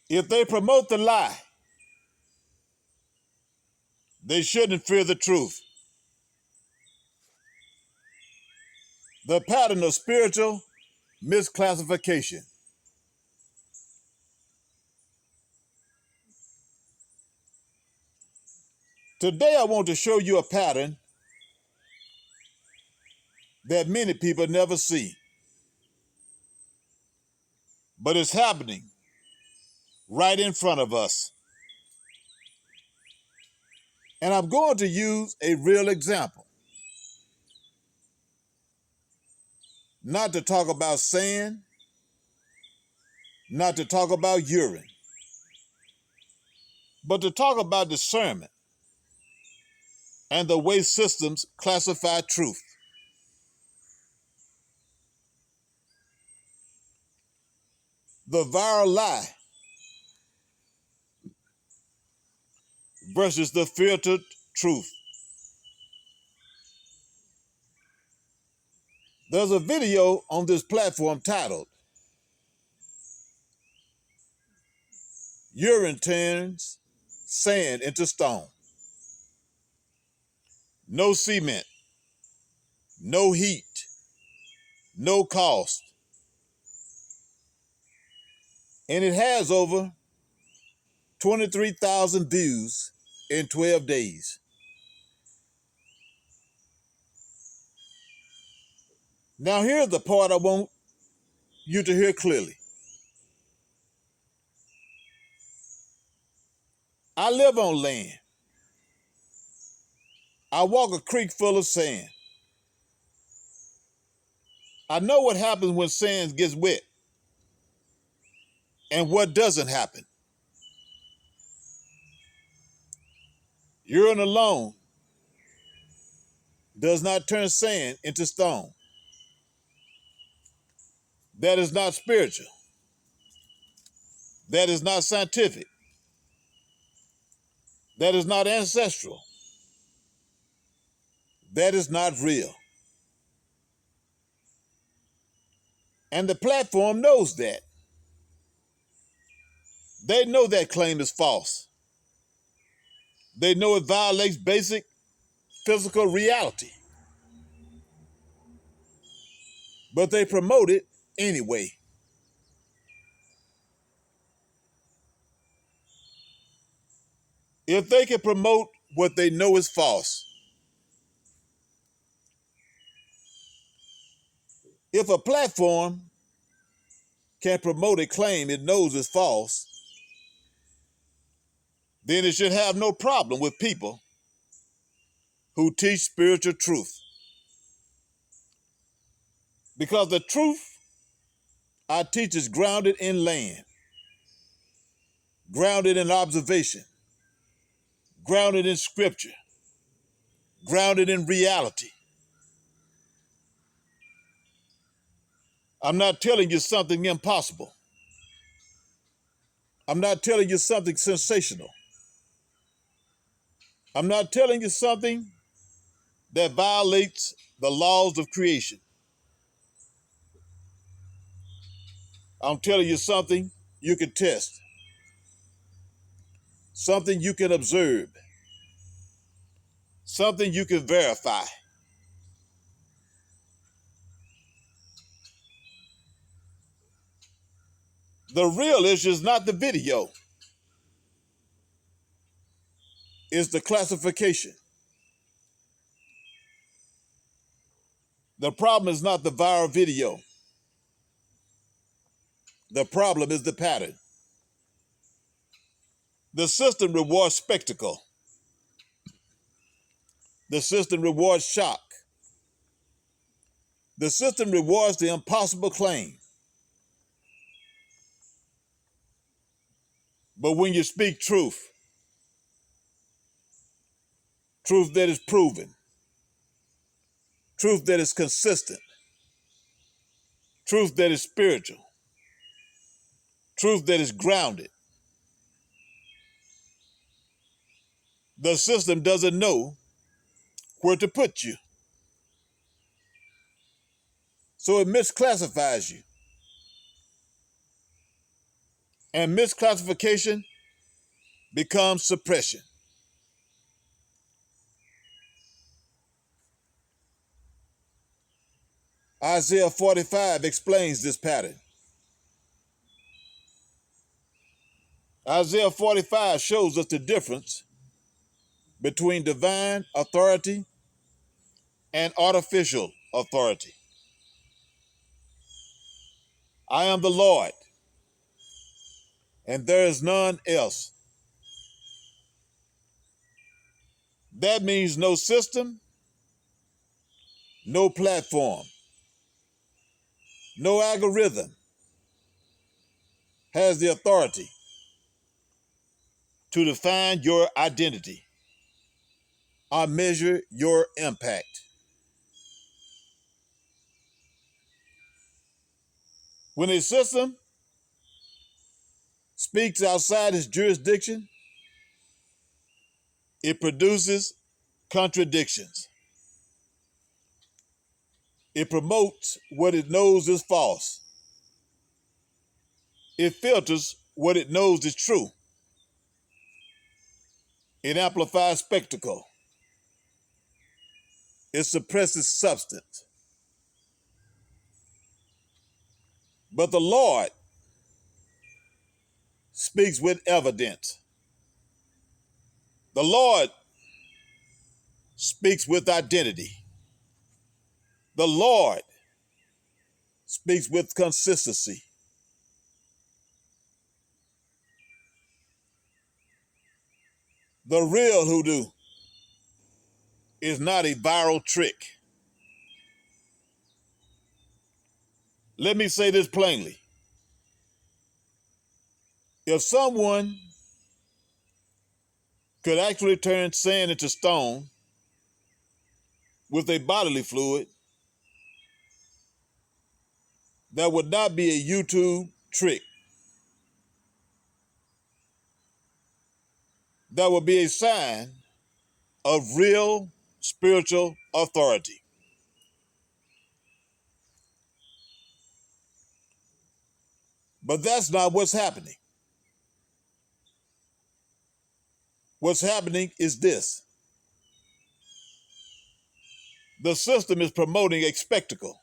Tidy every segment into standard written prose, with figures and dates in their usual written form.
If they promote the lie, they shouldn't fear the truth. The pattern of spiritual misclassification. Today I want to show you a pattern that many people never see, but it's happening right in front of us. And I'm going to use a real example, not to talk about sand, not to talk about urine, but to talk about discernment and the way systems classify truth. The viral lie versus the filtered truth. There's a video on this platform titled, "Urine Turns Sand into Stone." No cement, no heat, no cost. And it has over 23,000 views in 12 days. Now here's the part I want you to hear clearly. I live on land. I walk a creek full of sand. I know what happens when sand gets wet and what doesn't happen. Urine alone does not turn sand into stone. That is not spiritual. That is not scientific. That is not ancestral. That is not real. And the platform knows that. They know that claim is false. They know it violates basic physical reality. But they promote it anyway. If they can promote what they know is false, if a platform can promote a claim it knows is false, then it should have no problem with people who teach spiritual truth. Because the truth I teach is grounded in land, grounded in observation, grounded in scripture, grounded in reality. I'm not telling you something impossible. I'm not telling you something sensational. I'm not telling you something that violates the laws of creation. I'm telling you something you can test, something you can observe, something you can verify. The real issue is not the video, it's the classification. The problem is not the viral video. The problem is the pattern. The system rewards spectacle. The system rewards shock. The system rewards the impossible claim. But when you speak truth, truth that is proven, truth that is consistent, truth that is spiritual, truth that is grounded, the system doesn't know where to put you. So it misclassifies you. and misclassification becomes suppression. Isaiah 45 explains this pattern. Isaiah 45 shows us the difference between divine authority and artificial authority. I am the Lord, and there is none else. That means no system, no platform, no algorithm has the authority to define your identity or measure your impact. When a system speaks outside its jurisdiction, it produces contradictions. It promotes what it knows is false. It filters what it knows is true. It amplifies spectacle. It suppresses substance. But the Lord speaks with evidence. The Lord speaks with identity. The Lord speaks with consistency. The real hoodoo is not a viral trick. Let me say this plainly. If someone could actually turn sand into stone with a bodily fluid, that would not be a YouTube trick. That would be a sign of real spiritual authority. But that's not what's happening. What's happening is this. The system is promoting a spectacle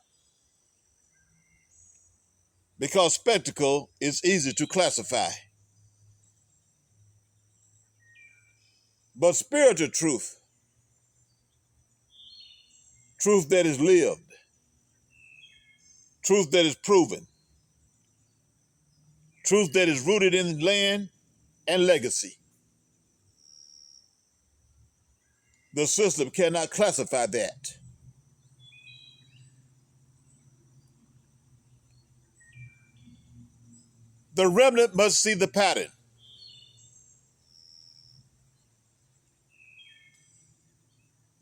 because spectacle is easy to classify. But spiritual truth, truth that is lived, truth that is proven, truth that is rooted in land and legacy. The system cannot classify that. The remnant must see the pattern.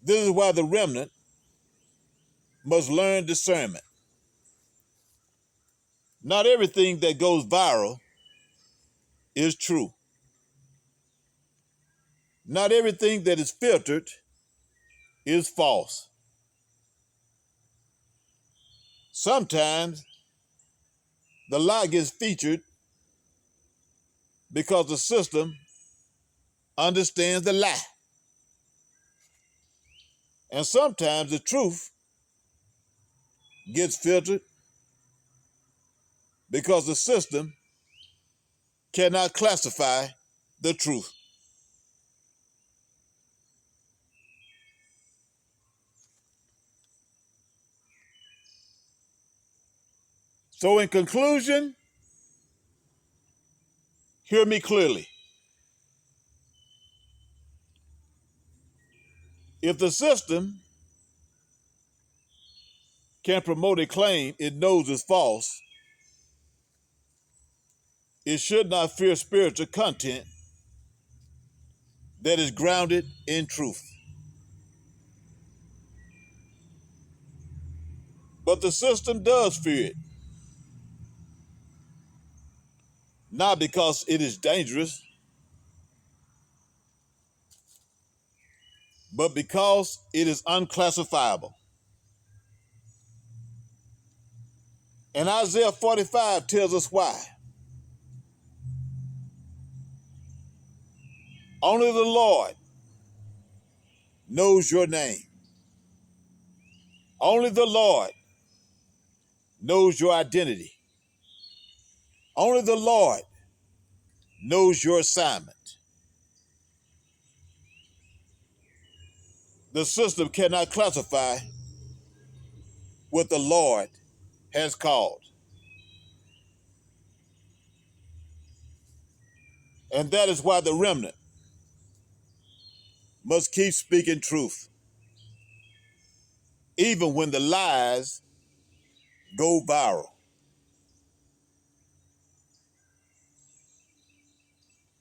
This is why the remnant must learn discernment. Not everything that goes viral is true. Not everything that is filtered is false. Sometimes the lie gets featured because the system understands the lie. And sometimes the truth gets filtered because the system cannot classify the truth. So in conclusion, hear me clearly. If the system can promote a claim it knows is false, it should not fear spiritual content that is grounded in truth. But the system does fear it, not because it is dangerous, but because it is unclassifiable. And Isaiah 45 tells us why. Only the Lord knows your name. Only the Lord knows your identity. Only the Lord knows your assignment. The system cannot classify what the Lord has called. And that is why the remnant must keep speaking truth, even when the lies go viral.